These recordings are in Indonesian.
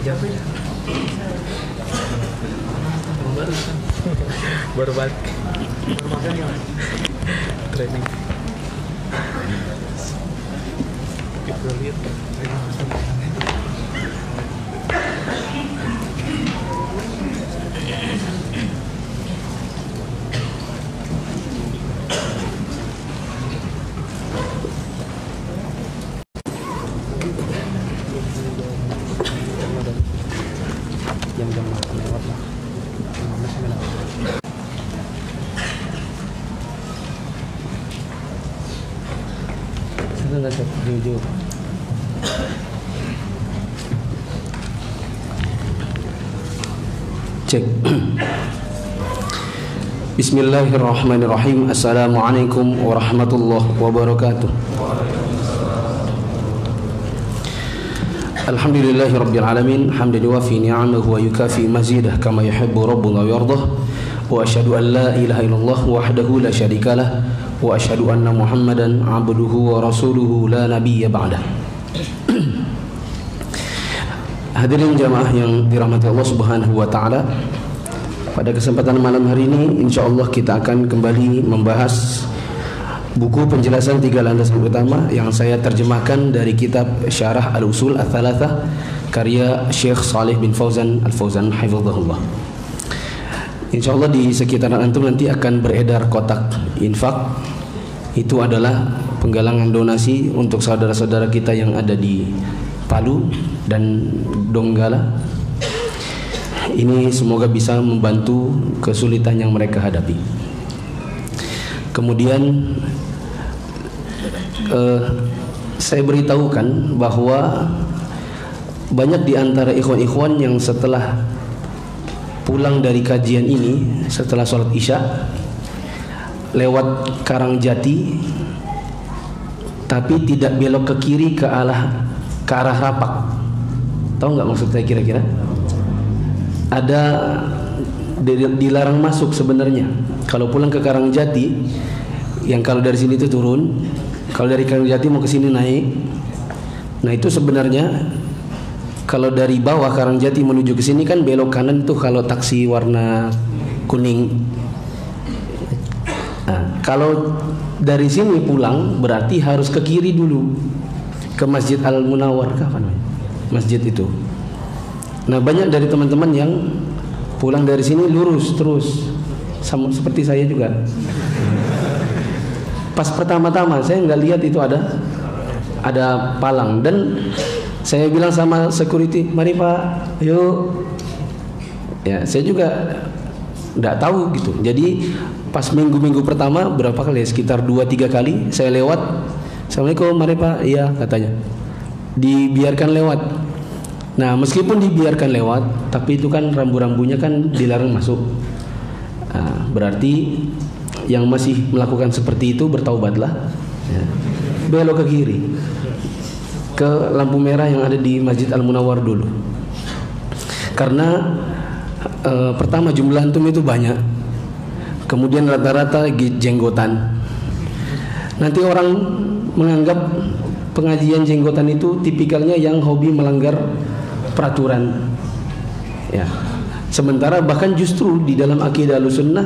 Baru balik. Training. Kita lihat. Jam-jam lewat lah. 15 menit. Sudah cek jujur. Cek. Bismillahirrahmanirrahim. Assalamualaikum warahmatullahi wabarakatuh. Alhamdulillahi rabbil alamin, hamdan yuwafi ni'amahu wa yukafi mazidah kama yuhibbu rabbuna wa yardah. Wa asyhadu an la ilaha illallah wahdahu la syarikalah wa asyhadu anna Muhammadan abduhu wa rasuluhu la nabiyya ba'dah. Hadirin jamaah yang dirahmati Allah Subhanahu wa taala, pada kesempatan malam hari ini insyaallah kita akan kembali membahas buku penjelasan 3 landasan utama yang saya terjemahkan dari kitab Syarah Al-Usul Ats-Tsalatsah karya Syekh Shalih bin Fauzan Al-Fauzan hafizahullah. Insyaallah di sekitaran antum nanti akan beredar kotak infak. Itu adalah penggalangan donasi untuk saudara-saudara kita yang ada di Palu dan Donggala. Ini semoga bisa membantu kesulitan yang mereka hadapi. Kemudian saya beritahukan bahwa banyak di antara ikhwan-ikhwan yang setelah pulang dari kajian ini, setelah sholat isya lewat Karangjati tapi tidak belok ke kiri ke arah Rapak. Tahu nggak maksud saya kira-kira? Ada dilarang masuk sebenarnya. Kalau pulang ke Karangjati, yang kalau dari sini itu turun, kalau dari Karangjati mau ke sini naik. Nah itu sebenarnya kalau dari bawah Karangjati menuju ke sini kan belok kanan tuh kalau taksi warna kuning. Nah, kalau dari sini pulang berarti harus ke kiri dulu ke Masjid Al-Munawwar, apa namanya? Masjid itu. Nah banyak dari teman-teman yang pulang dari sini lurus terus, sama seperti saya juga. Pas pertama-tama saya nggak lihat itu ada palang, dan saya bilang sama security, mari Pak, yuk. Ya saya juga nggak tahu gitu. Jadi pas minggu-minggu pertama berapa kali? Sekitar 2-3 kali saya lewat. Assalamualaikum, mari Pak. Iya katanya. Dibiarkan lewat. Nah meskipun dibiarkan lewat, tapi itu kan rambu-rambunya kan dilarang masuk. Nah, berarti yang masih melakukan seperti itu bertaubatlah, ya. Belok ke kiri ke lampu merah yang ada di Masjid Al-Munawwar dulu. Karena pertama jumlah antum itu banyak, kemudian rata-rata jenggotan. Nanti orang menganggap pengajian jenggotan itu tipikalnya yang hobi melanggar peraturan, ya. Sementara bahkan justru di dalam akidah Ahlussunnah,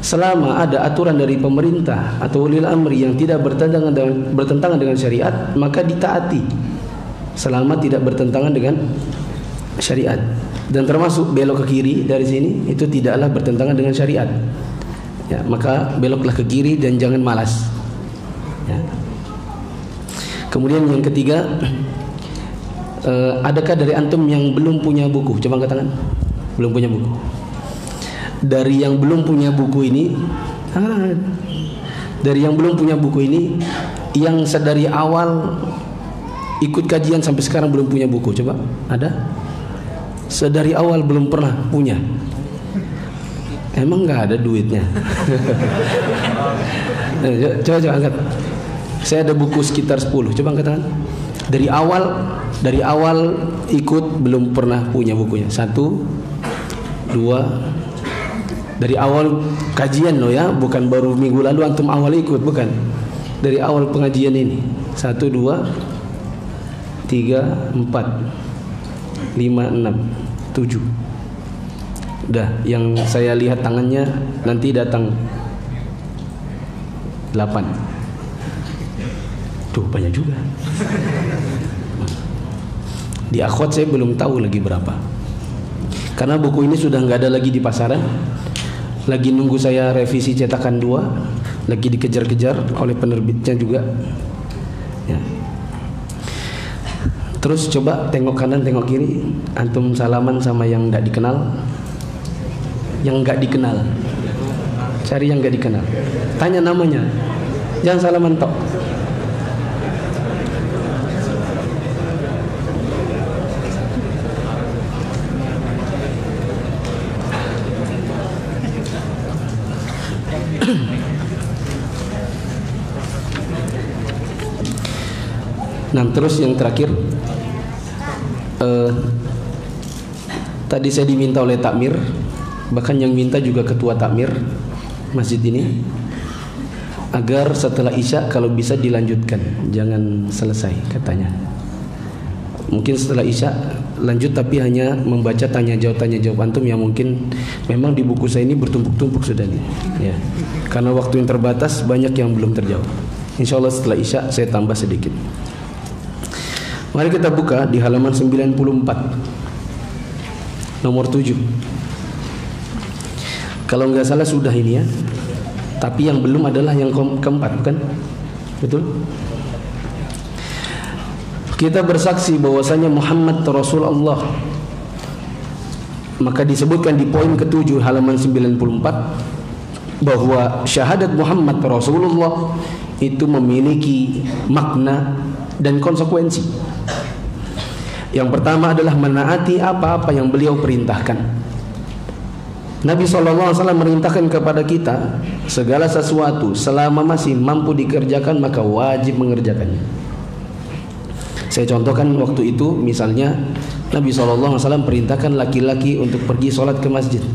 selama ada aturan dari pemerintah atau ulil amri yang tidak bertentangan dengan syariat, maka ditaati selama tidak bertentangan dengan syariat. Dan termasuk belok ke kiri dari sini itu tidaklah bertentangan dengan syariat, ya, maka beloklah ke kiri dan jangan malas, ya. Kemudian yang ketiga, adakah dari antum yang belum punya buku? Coba angkat tangan. Belum punya buku. Dari yang belum punya buku ini, yang sedari awal ikut kajian sampai sekarang belum punya buku, coba ada? Sedari awal belum pernah punya. Emang nggak ada duitnya? Coba angkat. Saya ada buku sekitar 10. Coba angkat tangan. Dari awal ikut belum pernah punya bukunya. 1, 2. Dari awal kajian loh ya, bukan baru minggu lalu antum awal ikut, bukan. Dari awal pengajian ini. 1, 2, 3, 4. 5, 6, 7. Udah, yang saya lihat tangannya nanti datang 8. Tuh banyak juga. Di akhwat saya belum tahu lagi berapa. Karena buku ini sudah nggak ada lagi di pasaran. Lagi nunggu saya revisi cetakan 2, lagi dikejar-kejar oleh penerbitnya juga. Ya. Terus coba tengok kanan, tengok kiri, antum salaman sama yang nggak dikenal. Yang nggak dikenal, cari yang nggak dikenal, tanya namanya, jangan salaman tok. Nah, terus yang terakhir, tadi saya diminta oleh takmir, bahkan yang minta juga ketua takmir masjid ini, agar setelah isya kalau bisa dilanjutkan, jangan selesai katanya. Mungkin setelah isya lanjut, tapi hanya membaca tanya jawab antum yang mungkin memang di buku saya ini bertumpuk-tumpuk sudah nih, ya. Karena waktu yang terbatas, banyak yang belum terjawab. Insya Allah setelah isya saya tambah sedikit. Mari kita buka di halaman 94, nomor 7. Kalau nggak salah sudah ini ya. Tapi yang belum adalah yang keempat, bukan? Betul? Kita bersaksi bahwasanya Muhammad Rasulullah. Maka disebutkan di poin ke-7 halaman 94 bahwa syahadat Muhammad Rasulullah itu memiliki makna dan konsekuensi. Yang pertama adalah menaati apa-apa yang beliau perintahkan. Nabi SAW merintahkan kepada kita segala sesuatu selama masih mampu dikerjakan maka wajib mengerjakannya. Saya contohkan waktu itu, misalnya Nabi SAW perintahkan laki-laki untuk pergi sholat ke masjid.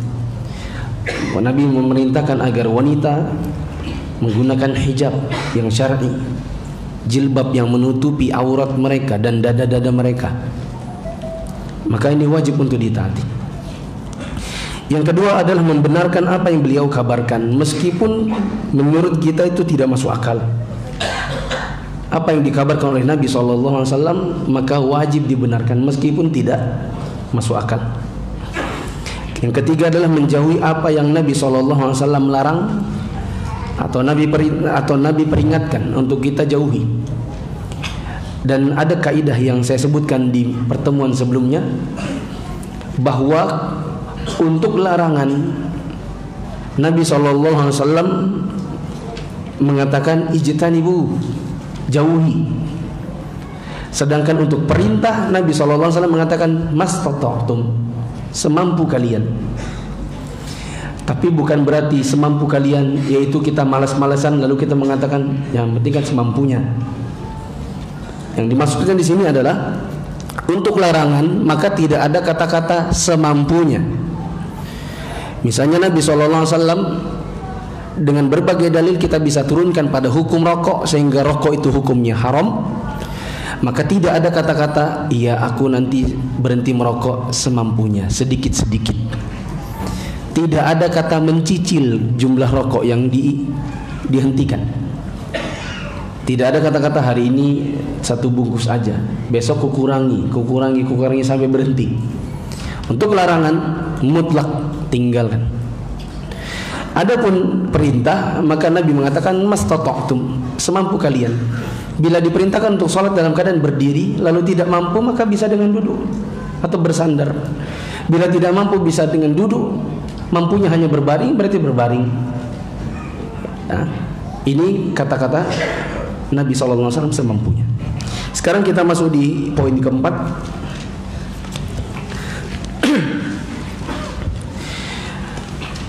Nabi memerintahkan agar wanita menggunakan hijab yang syar'i, jilbab yang menutupi aurat mereka dan dada-dada mereka. Maka ini wajib untuk ditaati. Yang kedua adalah membenarkan apa yang beliau kabarkan, meskipun menurut kita itu tidak masuk akal. Apa yang dikabarkan oleh Nabi SAW maka wajib dibenarkan meskipun tidak masuk akal. Yang ketiga adalah menjauhi apa yang Nabi SAW larang atau Nabi peringatkan untuk kita jauhi. Dan ada kaidah yang saya sebutkan di pertemuan sebelumnya, bahwa untuk larangan Nabi SAW mengatakan ijtanibu, jauhi. Sedangkan untuk perintah Nabi SAW mengatakan mastata'tum, semampu kalian. Tapi bukan berarti semampu kalian yaitu kita malas-malasan lalu kita mengatakan yang penting kan semampunya. Yang dimaksudkan di sini adalah untuk larangan maka tidak ada kata-kata semampunya. Misalnya Nabi SAW dengan berbagai dalil kita bisa turunkan pada hukum rokok sehingga rokok itu hukumnya haram. Maka tidak ada kata-kata iya aku nanti berhenti merokok semampunya, sedikit-sedikit. Tidak ada kata mencicil jumlah rokok yang dihentikan. Tidak ada kata-kata hari ini 1 bungkus aja, besok kukurangi sampai berhenti. Untuk larangan mutlak tinggalkan. Adapun perintah maka Nabi mengatakan mastata'tum, semampu kalian. Bila diperintahkan untuk sholat dalam keadaan berdiri lalu tidak mampu maka bisa dengan duduk atau bersandar. Bila tidak mampu bisa dengan duduk, mampunya hanya berbaring berarti berbaring. Nah, ini kata-kata Nabi SAW semampunya. Sekarang kita masuk di poin keempat.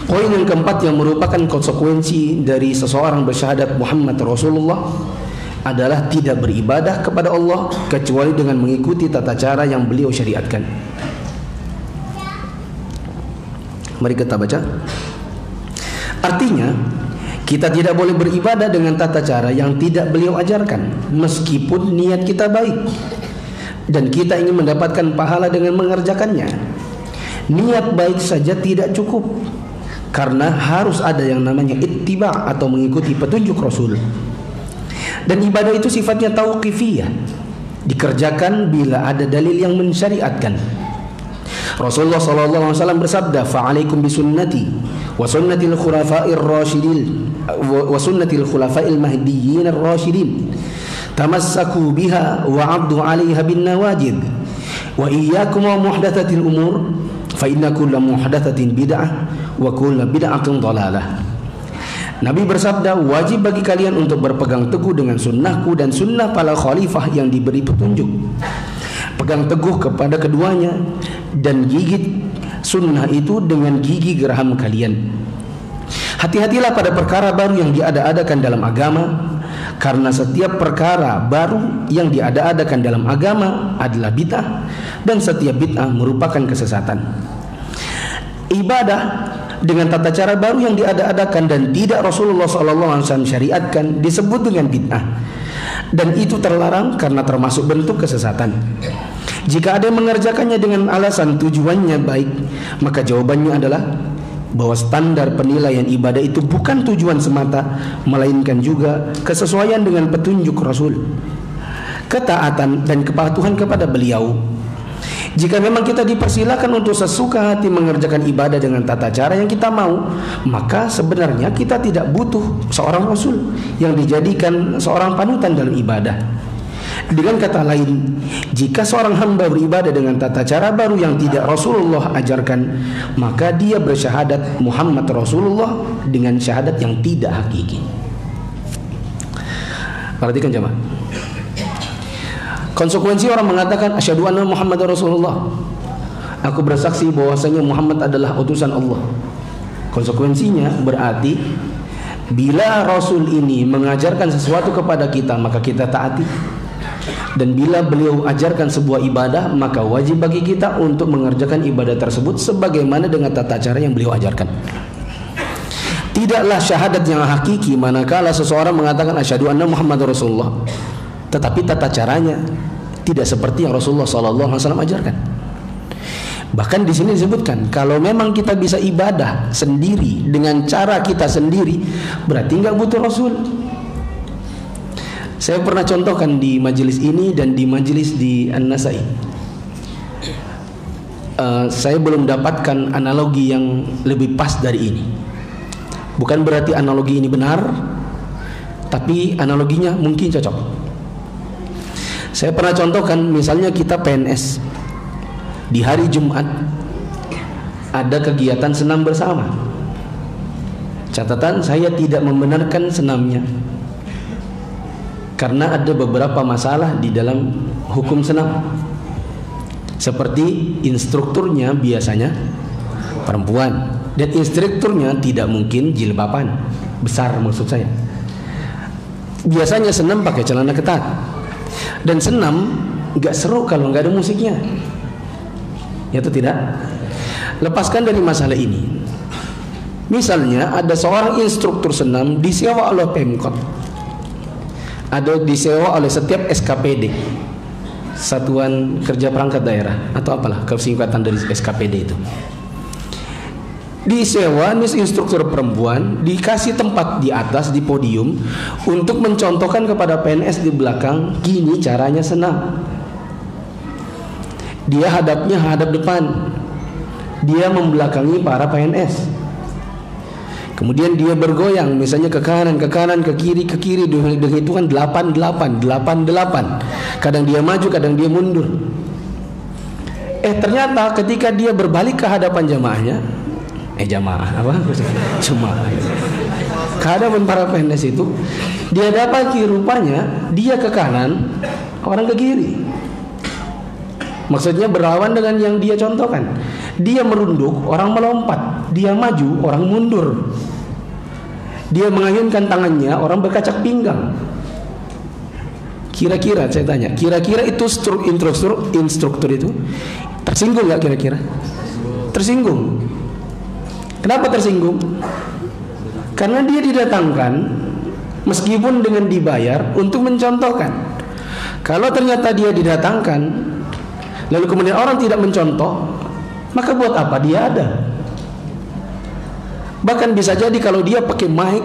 Poin yang keempat yang merupakan konsekuensi dari seseorang bersyahadat Muhammad Rasulullah adalah tidak beribadah kepada Allah kecuali dengan mengikuti tata cara yang beliau syariatkan. Mari kita baca. Artinya kita tidak boleh beribadah dengan tata cara yang tidak beliau ajarkan meskipun niat kita baik. dan kita ingin mendapatkan pahala dengan mengerjakannya. Niat baik saja tidak cukup, karena harus ada yang namanya ittiba' atau mengikuti petunjuk Rasul. Dan ibadah itu sifatnya tauqifiyah, dikerjakan bila ada dalil yang mensyariatkan. Rasulullah SAW bersabda, "Fa'alaikum bisunnati wa sunnatil khulafa'ir rasyidin wa sunnatil khulafa'il mahdiyyin ar-rasyidin. Tamassaku biha wa 'addu 'alaiha bin nawajid. Wa iyyakum wa muhdatsatil umur, fa inna kulla muhdatsatin bid'ah wa kulla bid'atin dhalalah." Nabi bersabda, wajib bagi kalian untuk berpegang teguh dengan sunnahku dan sunnah para khalifah yang diberi petunjuk. Pegang teguh kepada keduanya dan gigit sunnah itu dengan gigi geraham kalian. Hati-hatilah pada perkara baru yang diada-adakan dalam agama, karena setiap perkara baru yang diada-adakan dalam agama adalah bid'ah, dan setiap bid'ah merupakan kesesatan. Ibadah dengan tata cara baru yang diada-adakan dan tidak Rasulullah SAW syariatkan disebut dengan bid'ah, dan itu terlarang karena termasuk bentuk kesesatan. Jika ada yang mengerjakannya dengan alasan tujuannya baik, maka jawabannya adalah bahwa standar penilaian ibadah itu bukan tujuan semata, melainkan juga kesesuaian dengan petunjuk Rasul, ketaatan dan kepatuhan kepada beliau. Jika memang kita dipersilakan untuk sesuka hati mengerjakan ibadah dengan tata cara yang kita mau, maka sebenarnya kita tidak butuh seorang Rasul yang dijadikan seorang panutan dalam ibadah. Dengan kata lain, jika seorang hamba beribadah dengan tata cara baru yang tidak Rasulullah ajarkan, maka dia bersyahadat Muhammad Rasulullah dengan syahadat yang tidak hakiki. Perhatikan jemaah. Konsekuensi orang mengatakan asyhadu anna Muhammadar Rasulullah, aku bersaksi bahwasanya Muhammad adalah utusan Allah. Konsekuensinya berarti bila Rasul ini mengajarkan sesuatu kepada kita, maka kita taati. Dan bila beliau ajarkan sebuah ibadah, maka wajib bagi kita untuk mengerjakan ibadah tersebut sebagaimana dengan tata cara yang beliau ajarkan. Tidaklah syahadat yang hakiki manakala seseorang mengatakan asyhadu anna Muhammadar Rasulullah, tetapi tata caranya tidak seperti yang Rasulullah SAW ajarkan. Bahkan di sini disebutkan, kalau memang kita bisa ibadah sendiri dengan cara kita sendiri, berarti nggak butuh Rasul. Saya pernah contohkan di majelis ini dan di majelis di An-Nasai. Saya belum dapatkan analogi yang lebih pas dari ini. Bukan berarti analogi ini benar, tapi analoginya mungkin cocok. Saya pernah contohkan, misalnya kita PNS, di hari Jumat ada kegiatan senam bersama. Catatan, saya tidak membenarkan senamnya, karena ada beberapa masalah di dalam hukum senam. Seperti instrukturnya biasanya perempuan, dan instrukturnya tidak mungkin jilbaban besar, maksud saya. Biasanya senam pakai celana ketat, dan senam nggak seru kalau nggak ada musiknya, ya atau tidak? Lepaskan dari masalah ini. Misalnya ada seorang instruktur senam disewa oleh Pemkot, ada disewa oleh setiap SKPD, Satuan Kerja Perangkat Daerah, atau apalah kesingkatan dari SKPD itu. Disewa instruktur perempuan, dikasih tempat di atas di podium untuk mencontohkan kepada PNS di belakang, gini caranya senam. Dia hadap depan, dia membelakangi para PNS. Kemudian dia bergoyang, misalnya ke kanan, ke kiri, dengan hitungan 8. Kadang dia maju, kadang dia mundur. Ternyata ketika dia berbalik ke hadapan jamaahnya, ke hadapan para PNS itu, dia dapati rupanya dia ke kanan, orang ke kiri. Maksudnya berlawan dengan yang dia contohkan. Dia merunduk, orang melompat. Dia maju, orang mundur. Dia mengayunkan tangannya, orang berkacak pinggang. Kira-kira saya tanya, kira-kira itu instruktur itu tersinggung nggak kira-kira? Tersinggung. Kenapa tersinggung? Karena dia didatangkan meskipun dengan dibayar untuk mencontohkan. Kalau ternyata dia didatangkan lalu kemudian orang tidak mencontoh, maka buat apa dia ada? Bahkan bisa jadi kalau dia pakai mic,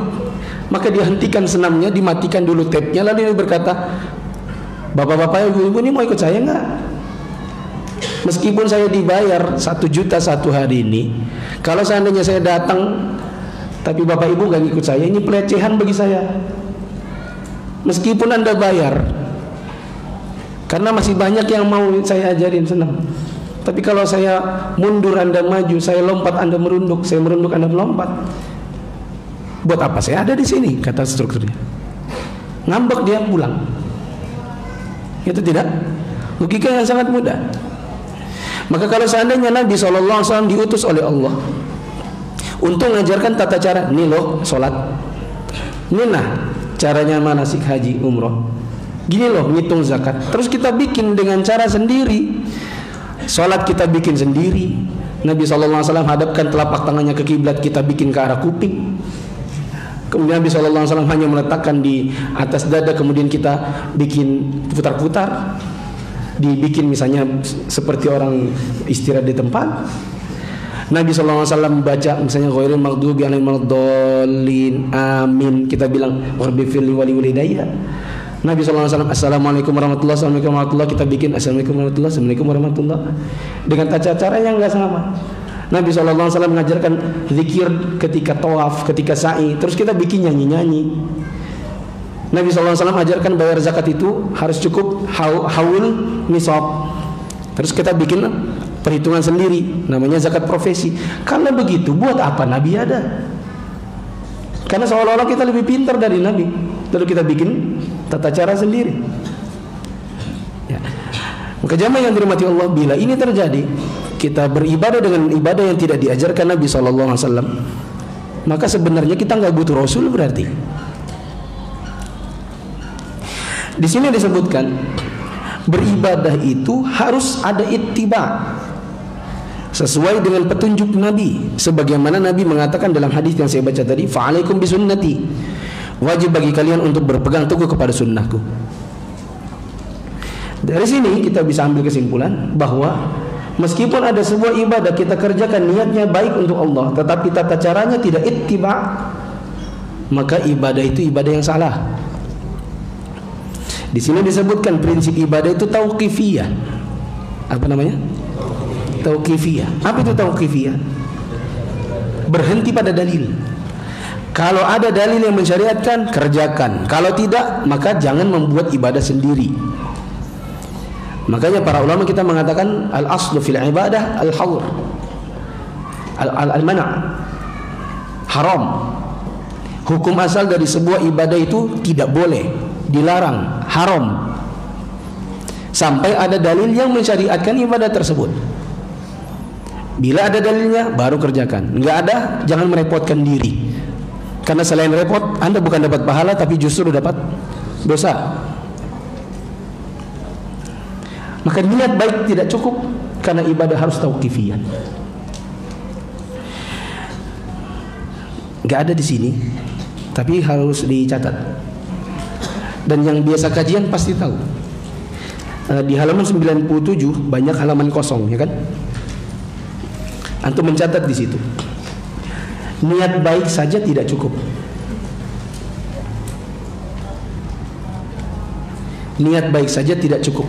maka dia hentikan senamnya, dimatikan dulu tape-nya, lalu dia berkata, bapak-bapak, ibu-ibu ini mau ikut saya enggak? Meskipun saya dibayar 1 juta satu hari ini, kalau seandainya saya datang tapi bapak ibu enggak ikut saya, ini pelecehan bagi saya. Meskipun Anda bayar, karena masih banyak yang mau saya ajarin senam. Tapi kalau saya mundur Anda maju, saya lompat Anda merunduk, saya merunduk Anda melompat, buat apa saya ada di sini? Kata strukturnya. Ngambek dia pulang. Itu tidak? Logika yang sangat mudah. Maka kalau seandainya Nabi SAW diutus oleh Allah untuk mengajarkan tata cara, ini loh sholat, ini nah caranya manasik haji umroh, gini loh ngitung zakat, terus kita bikin dengan cara sendiri. Sholat kita bikin sendiri. Nabi SAW hadapkan telapak tangannya ke kiblat, kita bikin ke arah kuping. Kemudian Nabi SAW hanya meletakkan di atas dada, kemudian kita bikin putar-putar, dibikin misalnya seperti orang istirahat di tempat. Nabi SAW baca misalnya ghairil maghdubi 'alaihim waladdallin, amin, kita bilang warbifirli wali walidayya. Nabi SAW assalamualaikum warahmatullahi, assalamualaikum warahmatullahi, kita bikin assalamualaikum warahmatullahi, assalamualaikum warahmatullahi, dengan tata cara yang enggak sama. Nabi SAW mengajarkan zikir ketika tawaf, ketika sa'i, terus kita bikin nyanyi-nyanyi. Nabi SAW ajarkan bayar zakat itu harus cukup haul nisab, terus kita bikin perhitungan sendiri, namanya zakat profesi. Karena begitu, buat apa Nabi ada? Karena seolah-olah kita lebih pintar dari Nabi, lalu kita bikin tata cara sendiri. Ya. Maka jamaah yang dirahmati Allah, bila ini terjadi, kita beribadah dengan ibadah yang tidak diajarkan Nabi SAW, maka sebenarnya kita nggak butuh Rasul berarti. Di sini disebutkan beribadah itu harus ada ittiba, sesuai dengan petunjuk Nabi, sebagaimana Nabi mengatakan dalam hadis yang saya baca tadi, fa'alaikum bisunnati, wajib bagi kalian untuk berpegang teguh kepada sunnahku. Dari sini kita bisa ambil kesimpulan bahwa meskipun ada sebuah ibadah kita kerjakan niatnya baik untuk Allah, tetapi tata caranya tidak ittiba, maka ibadah itu ibadah yang salah. Di sini disebutkan prinsip ibadah itu tauqifiyah. Apa namanya? Tauqifiyah. Apa itu tauqifiyah? Berhenti pada dalil. Kalau ada dalil yang mensyariatkan, kerjakan. Kalau tidak, maka jangan membuat ibadah sendiri. Makanya para ulama kita mengatakan al-aslu fil ibadah al-hawr, al-mana', haram. Hukum asal dari sebuah ibadah itu tidak boleh, dilarang, haram, sampai ada dalil yang mensyariatkan ibadah tersebut. Bila ada dalilnya baru kerjakan, enggak ada jangan merepotkan diri, karena selain repot Anda bukan dapat pahala tapi justru dapat dosa. Maka niat baik tidak cukup, karena ibadah harus tauqifiyah. Enggak ada di sini, tapi harus dicatat. Dan yang biasa kajian pasti tahu. Di halaman 97 banyak halaman kosong, ya kan? Antum mencatat di situ. Niat baik saja tidak cukup. Niat baik saja tidak cukup.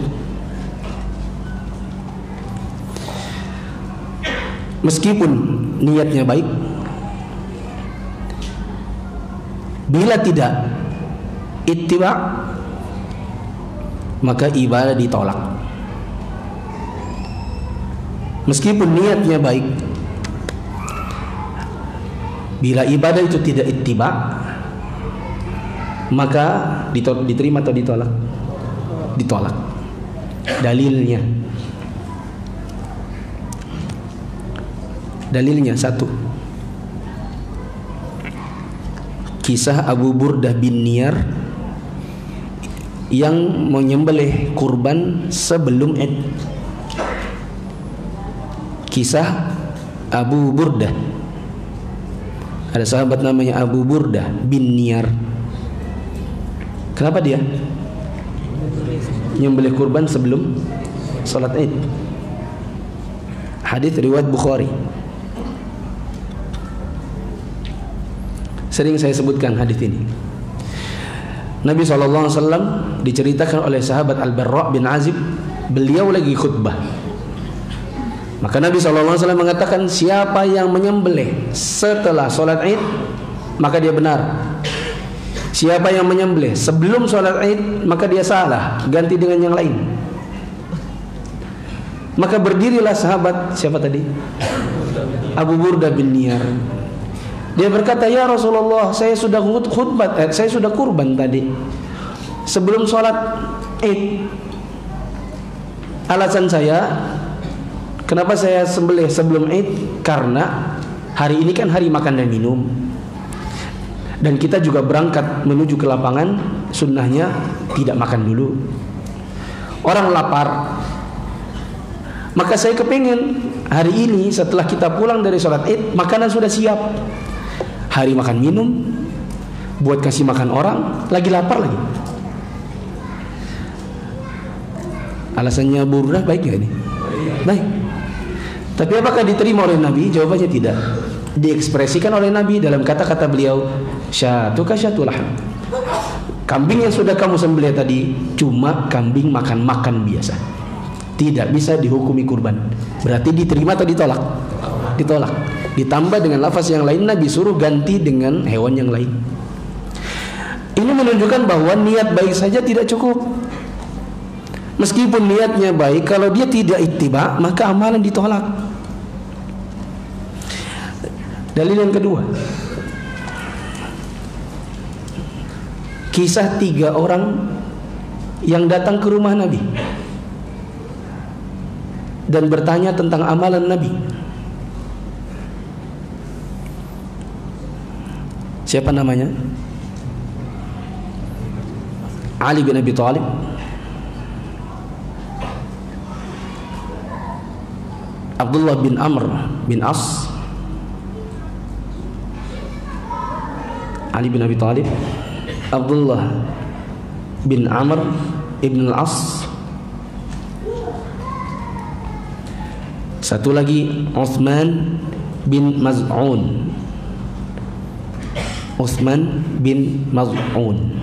Meskipun niatnya baik, bila tidak ittiba, maka ibadah ditolak. Meskipun niatnya baik, bila ibadah itu tidak ittiba, maka diterima atau ditolak? Ditolak. Dalilnya satu, kisah Abu Burdah bin Niyar yang menyembelih kurban sebelum Id. Kisah Abu Burdah, ada sahabat namanya Abu Burdah bin Niyar. Kenapa dia nyembelih kurban sebelum salat Id. Hadis riwayat Bukhari. Sering saya sebutkan hadis ini. Nabi SAW diceritakan oleh sahabat Al-Barra bin Azib, beliau lagi khutbah. Maka Nabi SAW mengatakan, siapa yang menyembelih setelah sholat Id, maka dia benar. Siapa yang menyembelih sebelum sholat Id, maka dia salah, ganti dengan yang lain. Maka berdirilah sahabat, siapa tadi? Abu Burda bin Niyar. Dia berkata, ya Rasulullah, saya sudah khutbah, saya sudah kurban tadi sebelum sholat Id. Alasan saya, kenapa saya sembelih sebelum Id? Karena hari ini kan hari makan dan minum, dan kita juga berangkat menuju ke lapangan, sunnahnya tidak makan dulu. Orang lapar. Maka saya kepingin hari ini setelah kita pulang dari sholat Id, makanan sudah siap. Hari makan minum, buat kasih makan orang, lagi lapar lagi. Alasannya Burdah baik gak ini? Baik. Tapi apakah diterima oleh Nabi? Jawabannya tidak. Diekspresikan oleh Nabi dalam kata-kata beliau, syatuka syatulah. Kambing yang sudah kamu sembelih tadi cuma kambing makan-makan biasa, tidak bisa dihukumi kurban. Berarti diterima atau ditolak? Ditolak. Ditambah dengan lafaz yang lain, Nabi suruh ganti dengan hewan yang lain. Ini menunjukkan bahwa niat baik saja tidak cukup. Meskipun niatnya baik, kalau dia tidak ittiba, maka amalan ditolak. Dalil yang kedua, kisah 3 orang yang datang ke rumah Nabi dan bertanya tentang amalan Nabi. Siapa namanya? Ali bin Abi Thalib, Abdullah bin Amr bin As, Ali bin Abi Thalib, Abdullah bin Amr ibn Al-As, satu lagi Utsman bin Maz'un. Utsman bin Maz'un.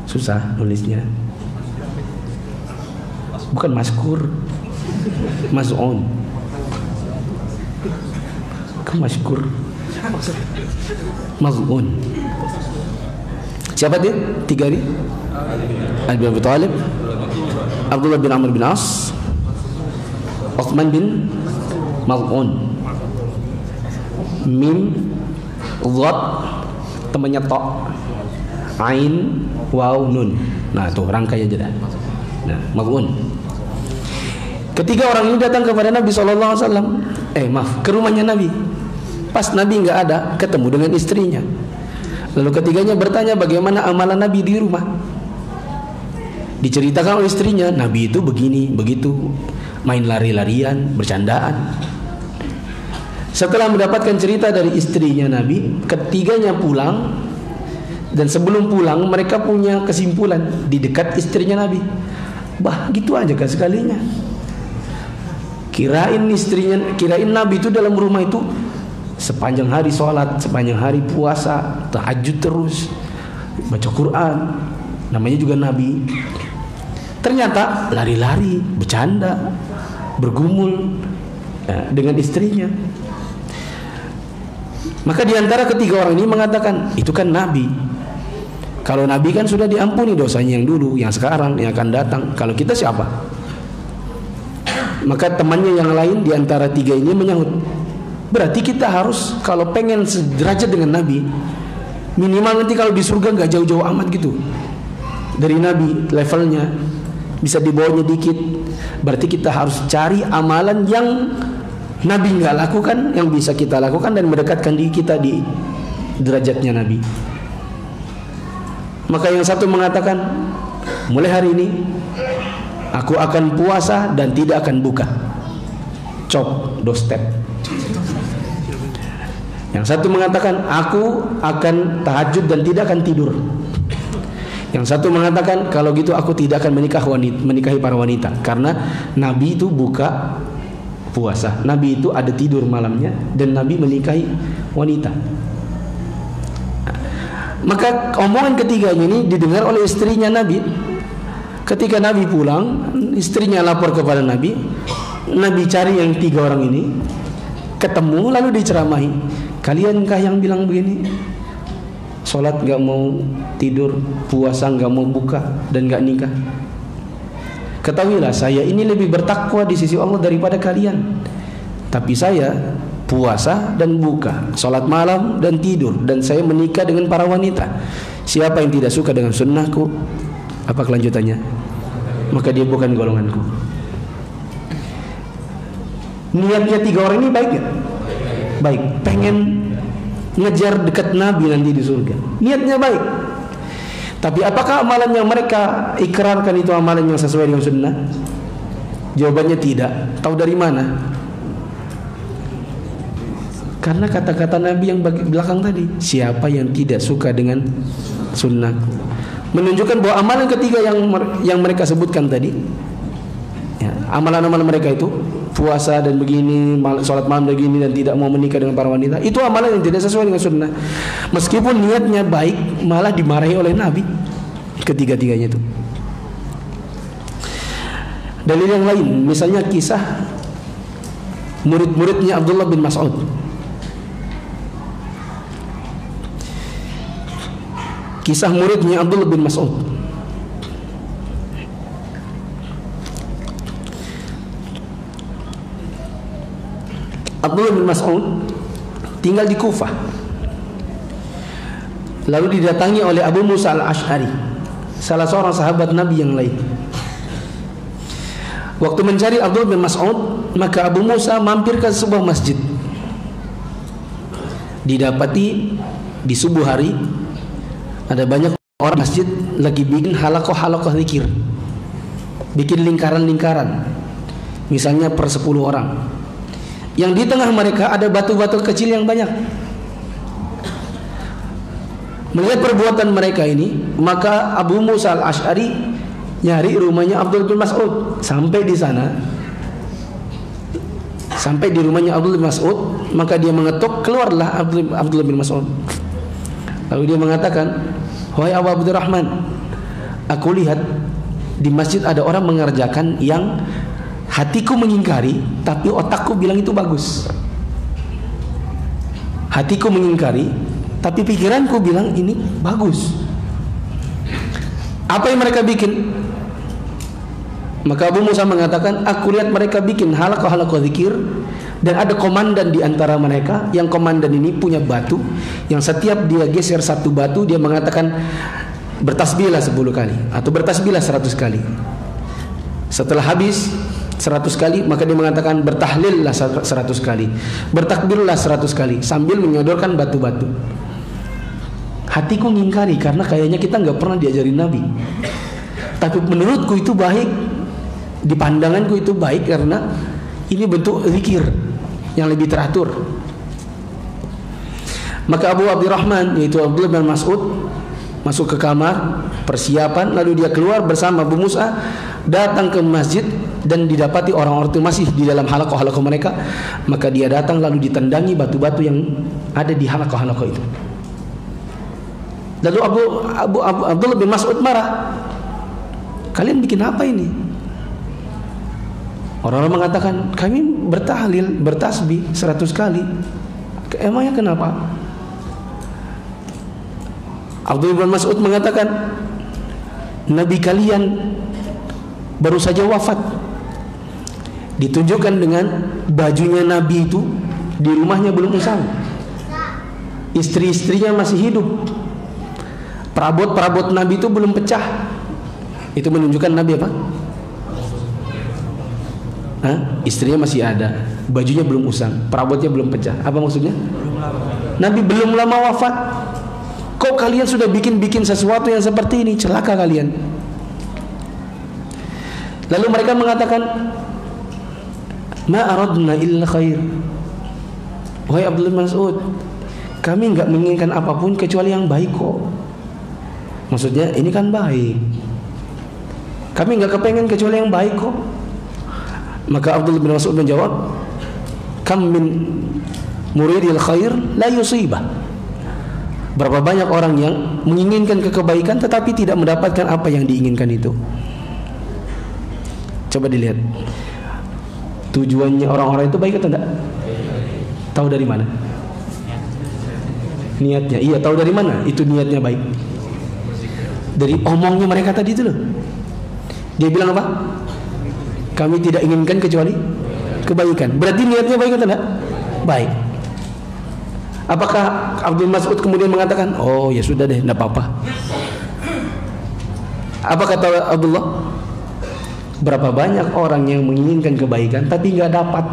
Susah nulisnya. Bukan Maskur, Maz'un. Ke Maskur, Maz'un. Siapa dia? 3 ini? Ali bin Abi Thalib, Abdullah bin Amr bin As, Utsman bin Maz'un. Mim, Dhat, temannya to, Ain, Waw, Nun. Nah tuh rangkai aja dah. Nah, Maz'un. Ketiga orang ini datang kepada Nabi SAW. Ke rumahnya Nabi. Pas Nabi nggak ada, ketemu dengan istrinya. Lalu ketiganya bertanya bagaimana amalan Nabi di rumah. Diceritakan oleh istrinya, Nabi itu begini, begitu, main lari-larian, bercandaan. Setelah mendapatkan cerita dari istrinya Nabi, ketiganya pulang. Dan sebelum pulang mereka punya kesimpulan di dekat istrinya Nabi. Bah, gitu aja kan sekalinya. Kirain Nabi itu dalam rumah itu sepanjang hari sholat, sepanjang hari puasa, tahajud terus, baca Quran, namanya juga Nabi. Ternyata lari-lari, bercanda, bergumul dengan istrinya. Maka diantara ketiga orang ini mengatakan, itu kan Nabi. Kalau Nabi kan sudah diampuni dosanya yang dulu, yang sekarang, yang akan datang. Kalau kita siapa? Maka temannya yang lain diantara 3 ini menyahut, berarti kita harus kalau pengen sederajat dengan Nabi, minimal nanti kalau di surga nggak jauh-jauh amat gitu dari Nabi, levelnya bisa dibawanya dikit. Berarti kita harus cari amalan yang Nabi nggak lakukan, yang bisa kita lakukan dan mendekatkan diri kita di derajatnya Nabi. Maka yang satu mengatakan, mulai hari ini aku akan puasa dan tidak akan buka. Chop, doorstep. Yang satu mengatakan, aku akan tahajud dan tidak akan tidur. Yang satu mengatakan kalau gitu aku tidak akan menikahi para wanita, karena Nabi itu buka puasa, Nabi itu ada tidur malamnya, dan Nabi menikahi wanita. Maka omongan ketiganya ini didengar oleh istrinya Nabi. Ketika Nabi pulang, istrinya lapor kepada Nabi. Nabi cari yang 3 orang ini, ketemu, lalu diceramahi. Kaliankah yang bilang begini? Sholat gak mau tidur, puasa gak mau buka, dan gak nikah. Ketahuilah saya ini lebih bertakwa di sisi Allah daripada kalian. Tapi saya puasa dan buka, sholat malam dan tidur, dan saya menikah dengan para wanita. Siapa yang tidak suka dengan sunnahku, apa kelanjutannya? Maka dia bukan golonganku. Niatnya 3 orang ini baik ya? Baik, pengen ngejar dekat Nabi nanti di surga. Niatnya baik. Tapi apakah amalan yang mereka ikrarkan itu amalan yang sesuai dengan sunnah? Jawabannya tidak. Tahu dari mana? Karena kata-kata Nabi yang belakang tadi, siapa yang tidak suka dengan sunnah, menunjukkan bahwa amalan ketiga yang mereka sebutkan tadi, ya, amalan-amalan mereka itu puasa dan begini, sholat malam begini, dan tidak mau menikah dengan para wanita, itu amalan yang tidak sesuai dengan sunnah. Meskipun niatnya baik, malah dimarahi oleh Nabi ketiga-tiganya itu. Dalil yang lain, misalnya kisah murid-muridnya Abdullah bin Mas'ud. Kisah muridnya Abdullah bin Mas'ud. Abdullah bin Mas'ud tinggal di Kufah. Lalu didatangi oleh Abu Musa al-Ash'ari, salah seorang sahabat Nabi yang lain. Waktu mencari Abdullah bin Mas'ud, maka Abu Musa mampir ke sebuah masjid. Didapati di subuh hari ada banyak orang masjid lagi bikin halakoh zikir, bikin lingkaran-lingkaran, misalnya per 10 orang. Yang di tengah mereka ada batu-batu kecil yang banyak. Melihat perbuatan mereka ini, maka Abu Musa al-Ash'ari nyari rumahnya Abdullah bin Mas'ud. Sampai di sana, sampai di rumahnya Abdullah bin Mas'ud, maka dia mengetuk, keluarlah Abdullah bin Mas'ud. Lalu dia mengatakan, "Wahai Abu Abdurrahman, aku lihat di masjid ada orang mengerjakan yang hatiku mengingkari, tapi otakku bilang itu bagus. Hatiku mengingkari, tapi pikiranku bilang ini bagus. Apa yang mereka bikin?" Maka Abu Musa mengatakan, "Aku lihat mereka bikin halakoh zikir, dan ada komandan di antara mereka. Yang komandan ini punya batu, yang setiap dia geser satu batu, dia mengatakan bertasbihlah 10 kali atau bertasbihlah 100 kali. Setelah habis 100 kali, maka dia mengatakan bertahlillah 100 kali, bertakbirlah 100 kali, sambil menyodorkan batu-batu." Hatiku ngingkari karena kayaknya kita nggak pernah diajarin Nabi. Tapi menurutku itu baik, di pandanganku itu baik karena ini bentuk zikir yang lebih teratur. Maka Abu Abdurrahman, yaitu Abdullah bin Mas'ud, masuk ke kamar persiapan, lalu dia keluar bersama Abu Musa, datang ke masjid, dan didapati orang-orang itu masih di dalam halakoh mereka. Maka dia datang lalu ditendangi batu-batu yang ada di halakoh itu. Lalu Abdullah bin Mas'ud marah, "Kalian bikin apa ini?" Orang-orang mengatakan, "Kami bertahlil, bertasbih 100 kali. Emangnya kenapa?" Abdullah bin Mas'ud mengatakan, "Nabi kalian baru saja wafat." Ditunjukkan dengan bajunya Nabi itu di rumahnya belum usang, istri-istrinya masih hidup, perabot-perabot Nabi itu belum pecah. Itu menunjukkan Nabi apa? Istrinya masih ada, bajunya belum usang, perabotnya belum pecah. Apa maksudnya? Nabi belum lama wafat. Kok kalian sudah bikin sesuatu yang seperti ini? Celaka kalian. Lalu mereka mengatakan, "Ma aradna illa khair." Wahai Abdullah bin Mas'ud, kami enggak menginginkan apapun kecuali yang baik kok. Maksudnya ini kan baik. Kami nggak kepengen kecuali yang baik kok. Maka Abdullah bin Mas'ud menjawab, kam min muridil khair la yusibah. Berapa banyak orang yang menginginkan kebaikan tetapi tidak mendapatkan apa yang diinginkan itu. Coba dilihat tujuannya orang-orang itu baik atau tidak? Tahu dari mana? Niatnya. Iya, tahu dari mana itu niatnya baik? Dari omongnya mereka tadi itu loh. Dia bilang apa? Kami tidak inginkan kecuali kebaikan. Berarti niatnya baik atau tidak? Baik. Apakah Abdul Mas'ud kemudian mengatakan, oh ya sudah deh, tidak apa-apa? Apa kata Abdullah? Berapa banyak orang yang menginginkan kebaikan tapi nggak dapat.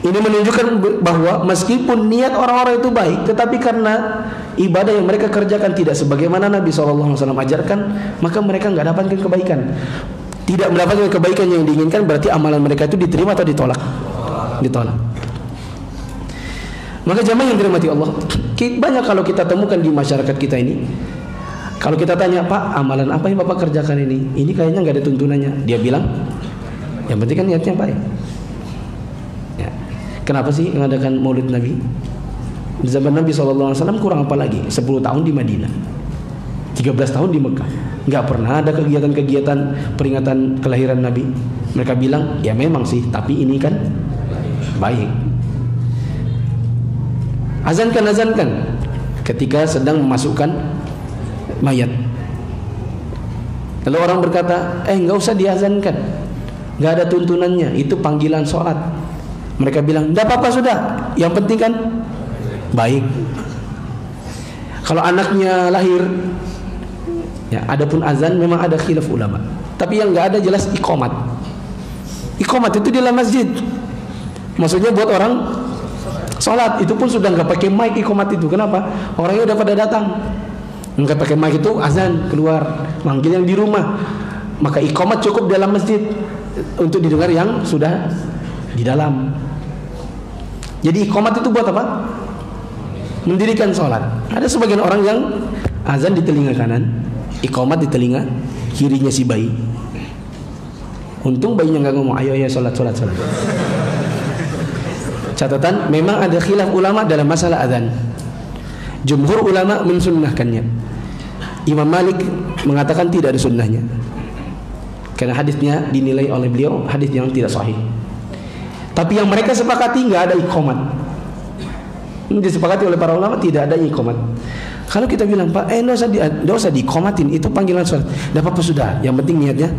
Ini menunjukkan bahwa meskipun niat orang-orang itu baik, tetapi karena ibadah yang mereka kerjakan tidak sebagaimana Nabi SAW ajarkan, maka mereka nggak dapatkan kebaikan. Tidak mendapatkan kebaikan yang diinginkan, berarti amalan mereka itu diterima atau ditolak? Ditolak. Maka jamaah yang dirahmati Allah, banyak kalau kita temukan di masyarakat kita ini, kalau kita tanya, Pak, amalan apa yang Bapak kerjakan ini? Ini kayaknya nggak ada tuntunannya. Dia bilang, yang penting kan niatnya baik. Ya. Kenapa sih mengadakan Maulid Nabi? Di zaman Nabi SAW kurang apa lagi? 10 tahun di Madinah, 13 tahun di Mekah. Nggak pernah ada kegiatan-kegiatan peringatan kelahiran Nabi. Mereka bilang, ya memang sih, tapi ini kan baik. Azankan ketika sedang memasukkan mayat. Lalu orang berkata, nggak usah diazankan, nggak ada tuntunannya, itu panggilan sholat. Mereka bilang, nggak apa-apa sudah, yang penting kan baik. Kalau anaknya lahir, ya, adapun azan memang ada khilaf ulama, tapi yang nggak ada jelas iqamat. Iqamat itu di dalam masjid, maksudnya buat orang sholat. Itu pun sudah nggak pakai mic iqamat itu. Kenapa? Orangnya udah pada datang. Nggak pakai mic itu azan keluar, manggil yang di rumah. Maka iqamat cukup dalam masjid untuk didengar yang sudah di dalam. Jadi iqamat itu buat apa? Mendirikan sholat. Ada sebagian orang yang azan di telinga kanan, iqamat di telinga kirinya si bayi. Untung bayinya nggak ngomong, ayo sholat. Catatan, memang ada khilaf ulama dalam masalah azan. Jumhur ulama mensunnahkannya. Imam Malik mengatakan tidak ada sunnahnya, karena hadisnya dinilai oleh beliau hadis yang tidak sahih. Tapi yang mereka sepakati nggak ada iqamat. Ini disepakati oleh para ulama, tidak ada iqamat. Kalau kita bilang, Pak, nggak usah diiqamatin, itu panggilan sholat, tidak apa-apa sudah, yang penting niatnya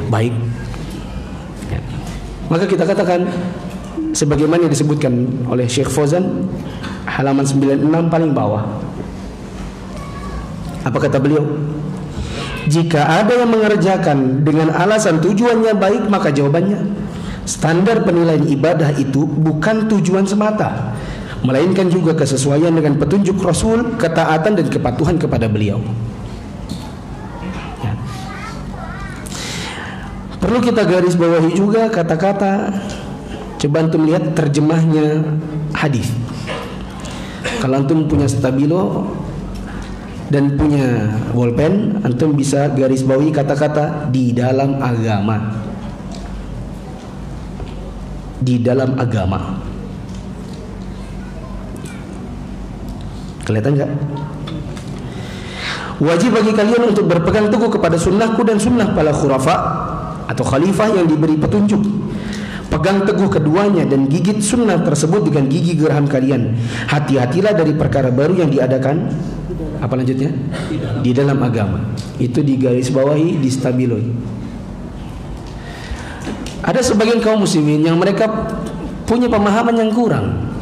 baik. Ya. Maka kita katakan sebagaimana disebutkan oleh Syekh Fauzan, halaman 96 paling bawah. Apa kata beliau? Jika ada yang mengerjakan dengan alasan tujuannya baik, maka jawabannya, standar penilaian ibadah itu bukan tujuan semata, melainkan juga kesesuaian dengan petunjuk Rasul, ketaatan dan kepatuhan kepada beliau. Ya. Perlu kita garis bawahi juga kata-kata. Coba antum lihat terjemahnya hadis. Kalau antum punya stabilo dan punya bolpen, antum bisa garis bawahi kata-kata di dalam agama. Di dalam agama. Kelihatan nggak? Wajib bagi kalian untuk berpegang teguh kepada sunnahku dan sunnah para khulafa atau khalifah yang diberi petunjuk. Pegang teguh keduanya dan gigit sunnah tersebut dengan gigi geraham kalian. Hati-hatilah dari perkara baru yang diadakan. Apa lanjutnya? Di dalam agama. Itu digaris bawahi, distabiloi. Ada sebagian kaum muslimin yang mereka punya pemahaman yang kurang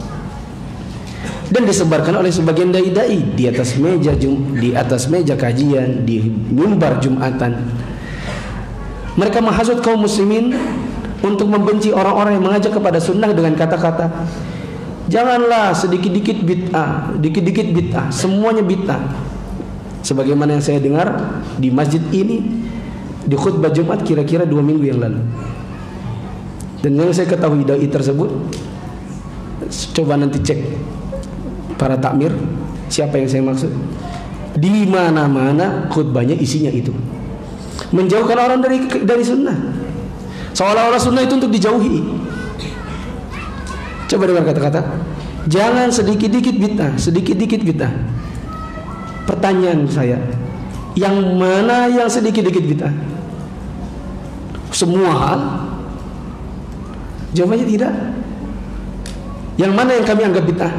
dan disebarkan oleh sebagian dai-dai di atas meja kajian, di mimbar Jumatan. Mereka menghasut kaum muslimin untuk membenci orang-orang yang mengajak kepada sunnah dengan kata-kata, janganlah sedikit-dikit bid'ah, semuanya bid'ah. Sebagaimana yang saya dengar di masjid ini di khutbah Jumat kira-kira 2 minggu yang lalu. Dan yang saya ketahui dai tersebut, coba nanti cek para takmir siapa yang saya maksud. Di mana-mana khutbahnya isinya itu menjauhkan orang dari sunnah, seolah-olah sunnah itu untuk dijauhi. Coba dengar kata-kata, jangan sedikit-dikit bid'ah, sedikit-dikit bid'ah. Pertanyaan saya, yang mana yang sedikit-dikit bid'ah? Semua hal? Jawabannya tidak. Yang mana yang kami anggap bid'ah?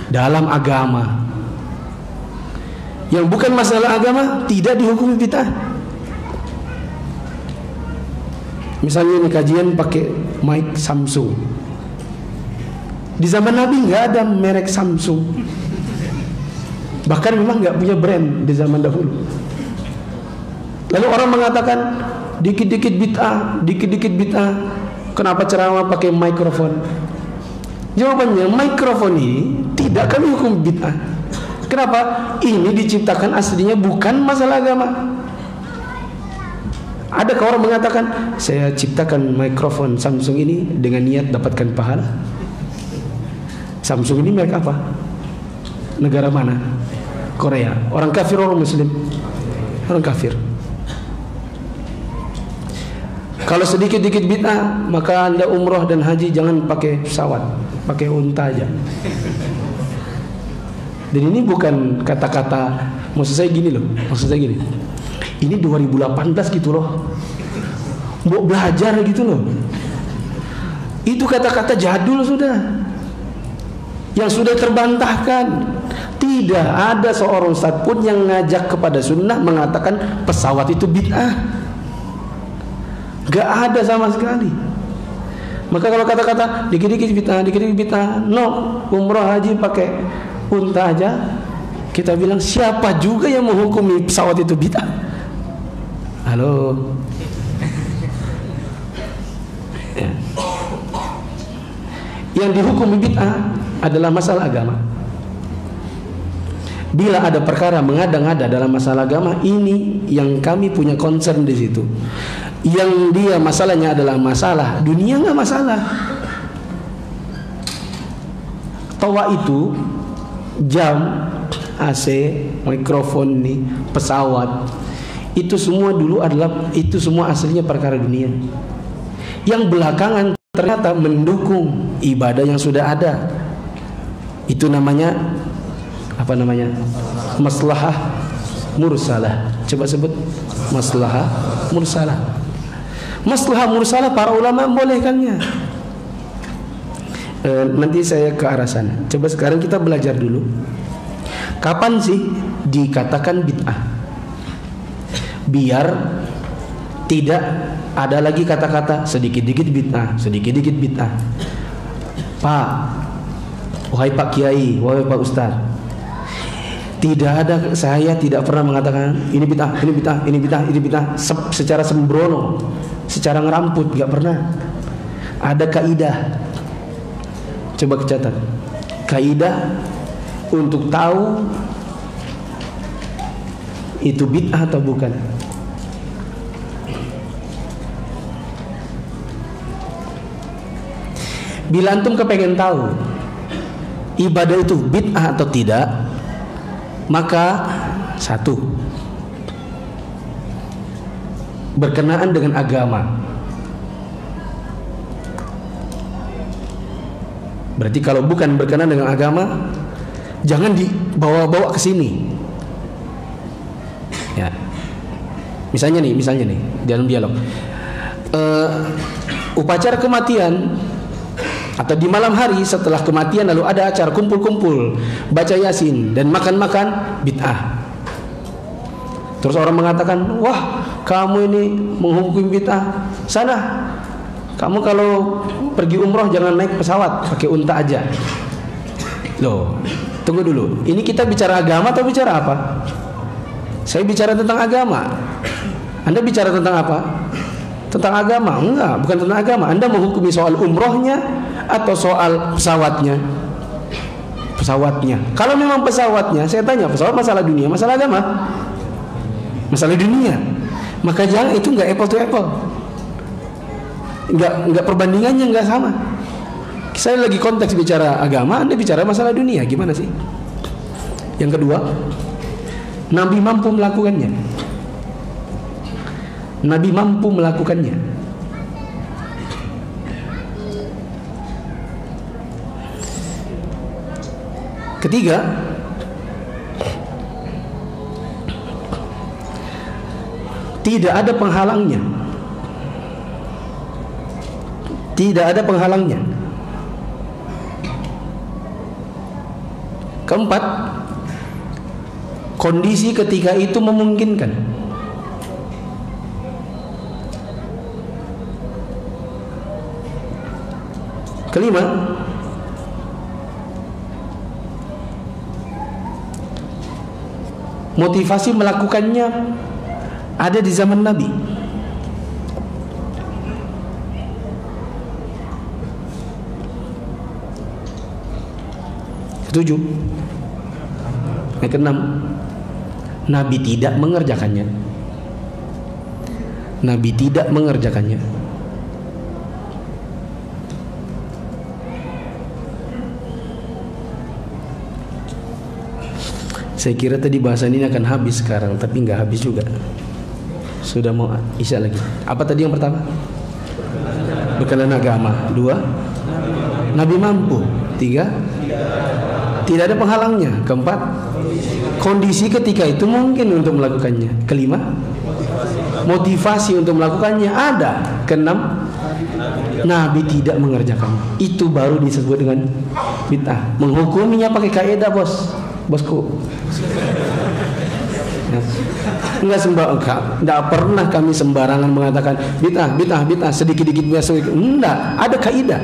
Dalam agama. Yang bukan masalah agama tidak dihukumi bid'ah. Misalnya ini kajian pakai mic Samsung. Di zaman Nabi nggak ada merek Samsung. Bahkan memang nggak punya brand di zaman dahulu. Lalu orang mengatakan dikit-dikit bid'ah, dikit-dikit bid'ah. Kenapa ceramah pakai mikrofon? Jawabannya, mikrofon ini tidak kami hukum bid'ah. Kenapa? Ini diciptakan aslinya bukan masalah agama. Adakah orang mengatakan saya ciptakan mikrofon Samsung ini dengan niat dapatkan pahala? Samsung ini merek apa? Negara mana? Korea. Orang kafir, orang muslim? Orang kafir. Kalau sedikit-dikit bid'ah, maka Anda umroh dan haji jangan pakai pesawat, pakai unta aja. Dan ini bukan kata-kata, maksud saya gini loh, maksud saya gini. Ini 2018 gitu loh. Mau belajar gitu loh. Itu kata-kata jadul sudah. Yang sudah terbantahkan. Tidak ada seorang ustaz pun yang ngajak kepada sunnah mengatakan pesawat itu bid'ah. Gak ada sama sekali. Maka kalau kata-kata dikit-dikit bid'ah, dikit-dikit bid'ah, no, umroh haji pakai unta aja, kita bilang siapa juga yang menghukumi pesawat itu bid'ah? Halo. Ya. Yang dihukumi bid'ah adalah masalah agama. Bila ada perkara mengada-ngada dalam masalah agama, ini yang kami punya concern di situ. Yang dia masalahnya adalah masalah dunia, nggak masalah. Tawa itu jam, AC, mikrofon nih, pesawat, itu semua dulu adalah, itu semua aslinya perkara dunia. Yang belakangan ternyata mendukung ibadah yang sudah ada. Itu namanya apa namanya? Maslahah mursalah. Coba sebut maslahah mursalah. Maslahah mursalah para ulama membolehkannya. Nanti saya ke arah sana. Coba sekarang kita belajar dulu. Kapan sih dikatakan bid'ah? Biar tidak ada lagi kata-kata sedikit-dikit bid'ah, sedikit-dikit bid'ah. Pak, wahai Pak Kiai, wahai Pak Ustaz, tidak ada, saya tidak pernah mengatakan ini bid'ah, ini bid'ah, ini bid'ah, ini bid'ah secara sembrono, secara ngeramput, nggak pernah. Ada kaidah. Coba catat. Kaidah untuk tahu itu bid'ah atau bukan. Bila antum kepengen tahu ibadah itu bid'ah atau tidak, maka satu, berkenaan dengan agama. Berarti kalau bukan berkenaan dengan agama, jangan dibawa-bawa ke sini. Ya. Misalnya nih dalam dialog. Upacara kematian atau di malam hari setelah kematian lalu ada acara kumpul-kumpul, baca Yasin dan makan-makan, bid'ah. Terus orang mengatakan, wah kamu ini menghukumi bid'ah. Sana, kamu kalau pergi umroh jangan naik pesawat, pakai unta aja. Loh, tunggu dulu. Ini kita bicara agama atau bicara apa? Saya bicara tentang agama. Anda bicara tentang apa? Tentang agama? Enggak, bukan tentang agama. Anda menghukumi soal umrohnya atau soal pesawatnya? Pesawatnya. Kalau memang pesawatnya, saya tanya, pesawat masalah dunia, masalah agama? Masalah dunia. Maka jangan, itu enggak apple to apple. Enggak perbandingannya enggak sama. Saya lagi konteks bicara agama, Anda bicara masalah dunia, gimana sih? Yang kedua, Nabi mampu melakukannya. Nabi mampu melakukannya. Ketiga, tidak ada penghalangnya. Tidak ada penghalangnya. Keempat, kondisi ketika itu memungkinkan. Kelima, motivasi melakukannya ada di zaman Nabi. Ketujuh, yang keenam, Nabi tidak mengerjakannya. Nabi tidak mengerjakannya. Saya kira tadi bahasan ini akan habis sekarang, tapi nggak habis juga. Sudah mau isya lagi. Apa tadi yang pertama? Bekalan agama. Dua, Nabi mampu. Tiga, tidak ada penghalangnya. Keempat, kondisi ketika itu mungkin untuk melakukannya. Kelima, motivasi untuk melakukannya ada. Keenam, Nabi tidak mengerjakannya. Itu baru disebut dengan bid'ah. Menghukuminya pakai kaidah, bosku. Enggak pernah kami sembarangan mengatakan bid'ah sedikit-sedikit biasa. Enggak, ada kaidah.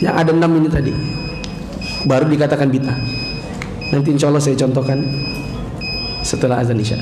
Yang ada 6 ini tadi baru dikatakan bid'ah. Nanti insya Allah saya contohkan setelah azan isya.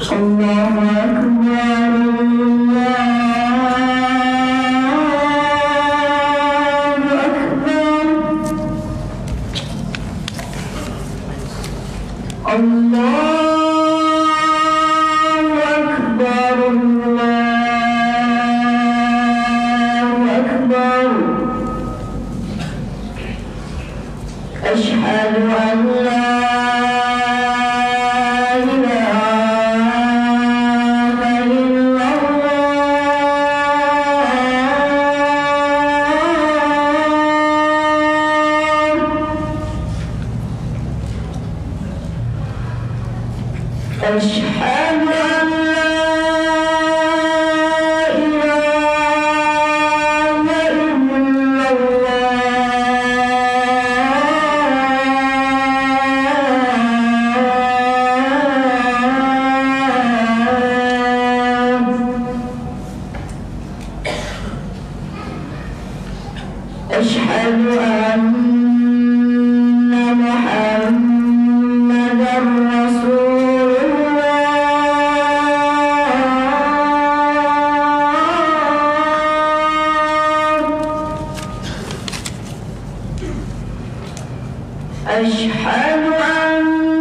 Allahu Akbar, Allahu Akbar, Allahu Akbar. Asyhadu an la أشهد أن لا إله إلا الله أشهد أن محمدًا رسول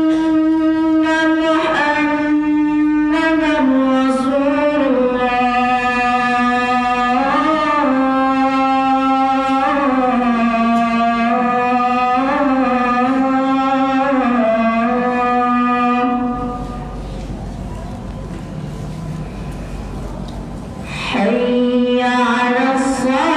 أشهد أن محمدًا رسول الله. حي على الصلاة.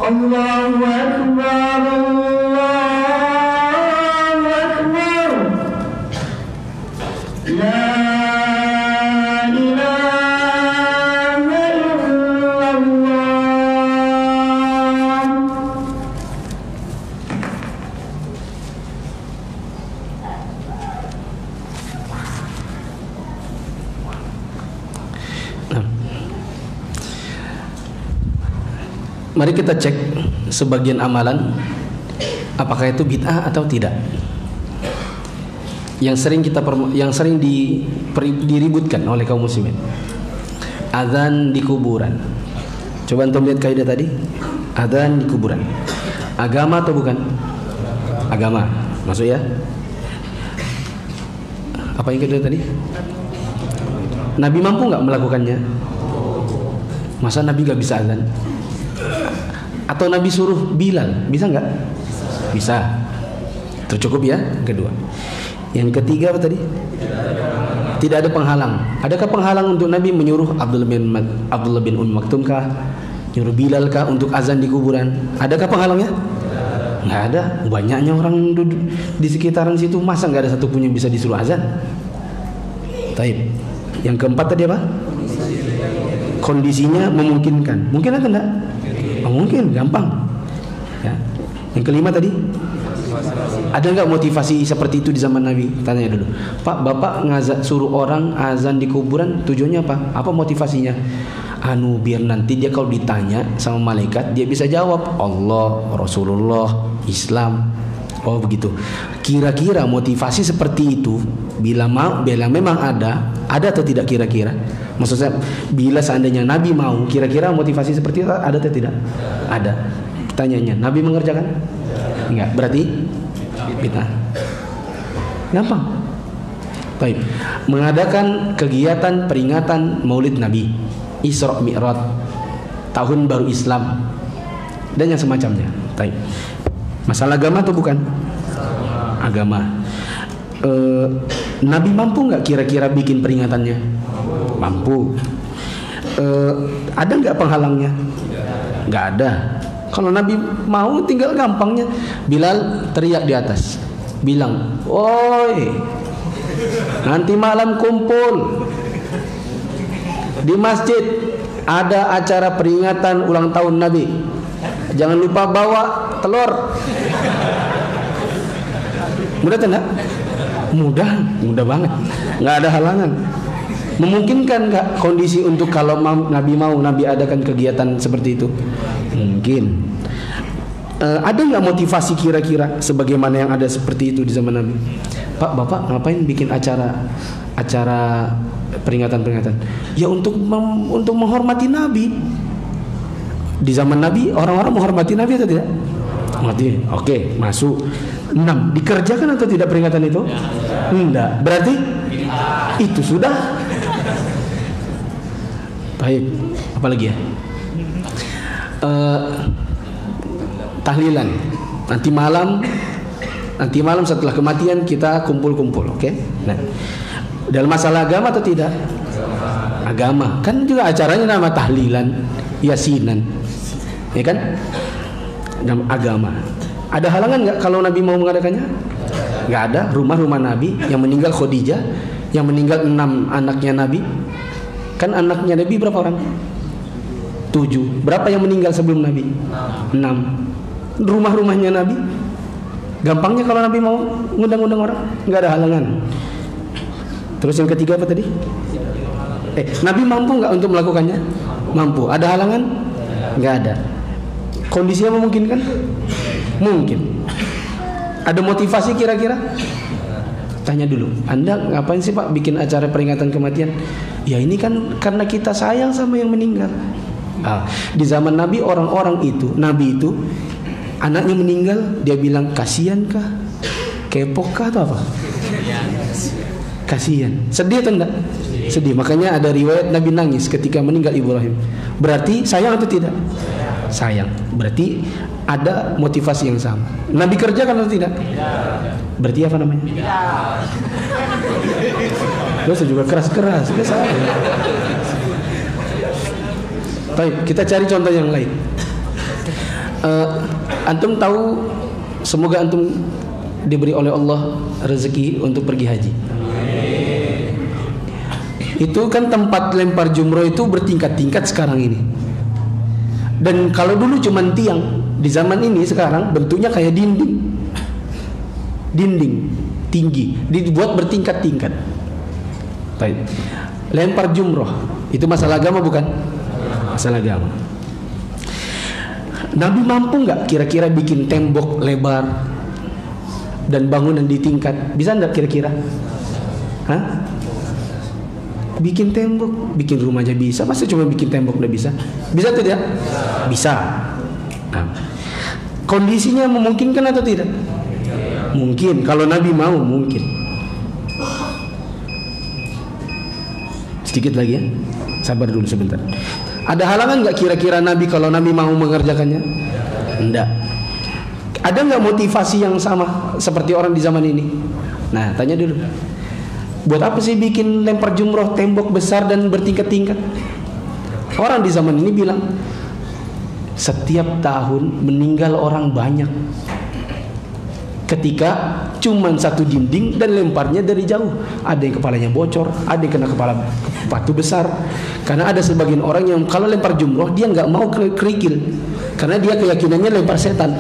Allahu Akbar, Allahu Akbar. La ilaha illallah. Mari kita cek sebagian amalan apakah itu bid'ah atau tidak. Yang sering diributkan oleh kaum muslimin. Azan di kuburan. Coba antum lihat kaidah tadi. Azan di kuburan. Agama atau bukan? Agama. Masuk ya? Apa yang kedua tadi? Nabi mampu nggak melakukannya? Masa Nabi nggak bisa azan? Atau Nabi suruh Bilal, bisa nggak? Bisa. Tercukup ya. Kedua. Yang ketiga apa tadi? Tidak ada penghalang. Adakah penghalang untuk Nabi menyuruh Abdullah bin Maktum kah? Nyuruh Bilal kah untuk azan di kuburan? Adakah penghalangnya? Nggak ada. Banyaknya orang duduk di sekitaran situ, masa nggak ada satupun yang bisa disuruh azan? Taib. Yang keempat tadi apa? Kondisinya memungkinkan. Mungkin atau enggak? Mungkin, gampang. Ya. Yang kelima tadi, ada nggak motivasi seperti itu di zaman Nabi? Tanya dulu. Pak, Bapak suruh orang azan di kuburan, tujuannya apa? Apa motivasinya? Biar nanti dia kalau ditanya sama malaikat, dia bisa jawab Allah, Rasulullah, Islam. Oh begitu. Kira-kira motivasi seperti itu, bila memang ada atau tidak kira-kira? Maksud saya, bila seandainya Nabi mau, kira-kira motivasi seperti itu ada atau tidak? Ada. Pertanyaannya, Nabi mengerjakan? Enggak. Berarti bid'ah. Gampang. Baik. Mengadakan kegiatan peringatan Maulid Nabi, Isra Mi'raj, tahun baru Islam, dan yang semacamnya. Baik. Masalah agama atau bukan? Agama. Nabi mampu nggak kira-kira bikin peringatannya? Mampu. Ada nggak penghalangnya? Nggak ada. Kalau Nabi mau, tinggal gampangnya. Bilal teriak di atas, bilang, "Woi, nanti malam kumpul di masjid, ada acara peringatan ulang tahun Nabi. Jangan lupa bawa telur." Mudah tidak? Mudah banget. Nggak ada halangan. Memungkinkan nggak kondisi untuk kalau Nabi mau, Nabi adakan kegiatan seperti itu? Mungkin. Ada nggak motivasi kira-kira sebagaimana yang ada seperti itu di zaman Nabi? Pak, Bapak ngapain bikin acara peringatan? Ya untuk menghormati Nabi. Di zaman Nabi orang-orang menghormati Nabi atau tidak? Menghormati. Oke, masuk. 6. Dikerjakan atau tidak peringatan itu? Enggak. Berarti itu sudah. Baik. Apa lagi ya? Tahlilan. Nanti malam setelah kematian kita kumpul-kumpul, oke? Nah, dalam masalah agama atau tidak? Agama. Kan juga acaranya nama tahlilan, yasinan. Ya kan? Dalam agama. Ada halangan nggak kalau Nabi mau mengadakannya? Nggak ada. Rumah Nabi yang meninggal Khadijah, yang meninggal 6 anaknya Nabi. Kan anaknya Nabi berapa orang? 7. Berapa yang meninggal sebelum Nabi? 6. Rumah-rumahnya Nabi. Gampangnya kalau Nabi mau ngundang-undang orang, nggak ada halangan. Terus yang ketiga apa tadi? Nabi mampu nggak untuk melakukannya? Mampu. Ada halangan? Nggak ada. Kondisinya memungkinkan? Mungkin. Ada motivasi kira-kira? Tanya dulu. Anda ngapain sih Pak bikin acara peringatan kematian? Ya ini kan karena kita sayang sama yang meninggal. Di zaman Nabi Nabi itu anaknya meninggal, dia bilang kasihan kah? Kepok kah atau apa? Kasihan. Sedih atau enggak? Sedih. Makanya ada riwayat Nabi nangis ketika meninggal Ibrahim. Berarti sayang atau tidak? Sayang. Berarti ada motivasi yang sama. Nabi kerjakan atau tidak? Berarti apa namanya? Dosa juga keras-keras. Baik, kita cari contoh yang lain. Antum tahu, semoga antum diberi oleh Allah rezeki untuk pergi haji. Itu kan tempat lempar jumroh itu bertingkat-tingkat sekarang ini. Dan kalau dulu cuma tiang, di zaman ini sekarang bentuknya kayak dinding. Dinding tinggi, dibuat bertingkat-tingkat. Baik. Lempar jumroh itu masalah agama bukan? Masalah agama. Nabi mampu nggak kira-kira bikin tembok lebar dan bangunan di tingkat? Bisa nggak kira-kira? Hah? Bikin tembok, bikin rumah aja bisa. Masa cuma bikin tembok udah bisa? Bisa atau tidak? Bisa. Nah, kondisinya memungkinkan atau tidak? Mungkin. Kalau Nabi mau, mungkin. Sedikit lagi ya. Sabar dulu sebentar. Ada halangan nggak kira-kira Nabi kalau Nabi mau mengerjakannya? Enggak. Ada nggak motivasi yang sama seperti orang di zaman ini? Nah, tanya dulu. Buat apa sih bikin lempar jumroh tembok besar dan bertingkat-tingkat? Orang di zaman ini bilang setiap tahun meninggal orang banyak ketika cuman satu dinding dan lemparnya dari jauh. Ada yang kepalanya bocor, ada yang kena kepala batu besar. Karena ada sebagian orang yang kalau lempar jumroh dia nggak mau kerikil, karena dia keyakinannya lempar setan.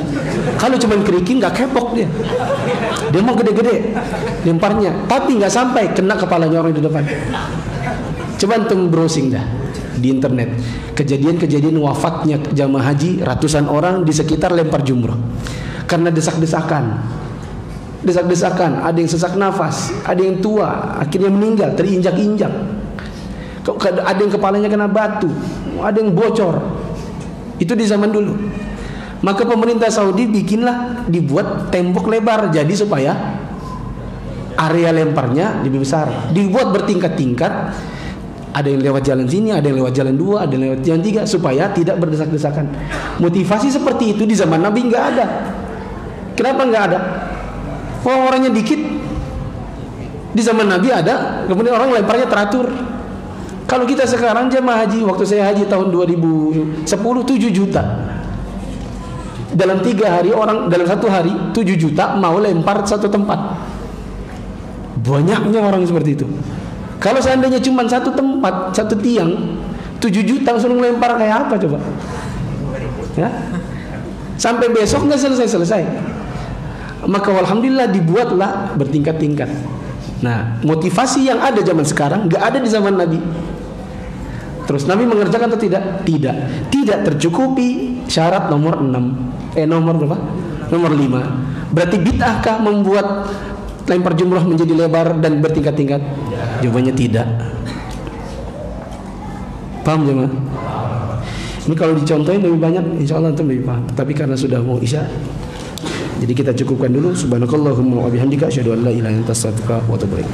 Kalau cuman kerikil nggak kepok dia. Dia mau gede-gede lemparnya, tapi nggak sampai kena kepalanya orang di depan. Coba antum browsing dah di internet kejadian-kejadian wafatnya jamaah haji ratusan orang di sekitar lempar jumroh karena desak-desakan. Ada yang sesak nafas, ada yang tua akhirnya meninggal terinjak-injak. Ada yang kepalanya kena batu, ada yang bocor. Itu di zaman dulu. Maka pemerintah Saudi dibuat tembok lebar jadi supaya area lemparnya lebih besar, dibuat bertingkat-tingkat. Ada yang lewat jalan sini, ada yang lewat jalan 2, ada yang lewat jalan 3 supaya tidak berdesak-desakan. Motivasi seperti itu di zaman Nabi nggak ada. Kenapa nggak ada? Orangnya dikit. Di zaman Nabi ada, kemudian orang lemparnya teratur. Kalau kita sekarang jemaah haji, waktu saya haji tahun 2010 7 juta. Dalam 3 hari dalam 1 hari 7 juta mau lempar satu tempat. Banyaknya orang seperti itu. Kalau seandainya cuma satu tempat, satu tiang, 7 juta langsung lempar kayak apa coba? Ya? Sampai besok nggak selesai. Maka alhamdulillah dibuatlah bertingkat-tingkat. Nah, motivasi yang ada zaman sekarang nggak ada di zaman Nabi. Terus Nabi mengerjakan atau tidak? Tidak tercukupi syarat nomor 6. Nomor berapa? Nomor 5. Berarti bid'ahkah membuat lempar jumroh menjadi lebar dan bertingkat-tingkat? Jawabannya tidak. Paham jemaah? Ini kalau dicontohin lebih banyak, insya Allah antum lebih paham. Tapi karena sudah mau isya, jadi kita cukupkan dulu. Subhanakallahumma wa bihamdika asyhadu an la ilaha illa anta astaghfiruka wa atubu ilaik.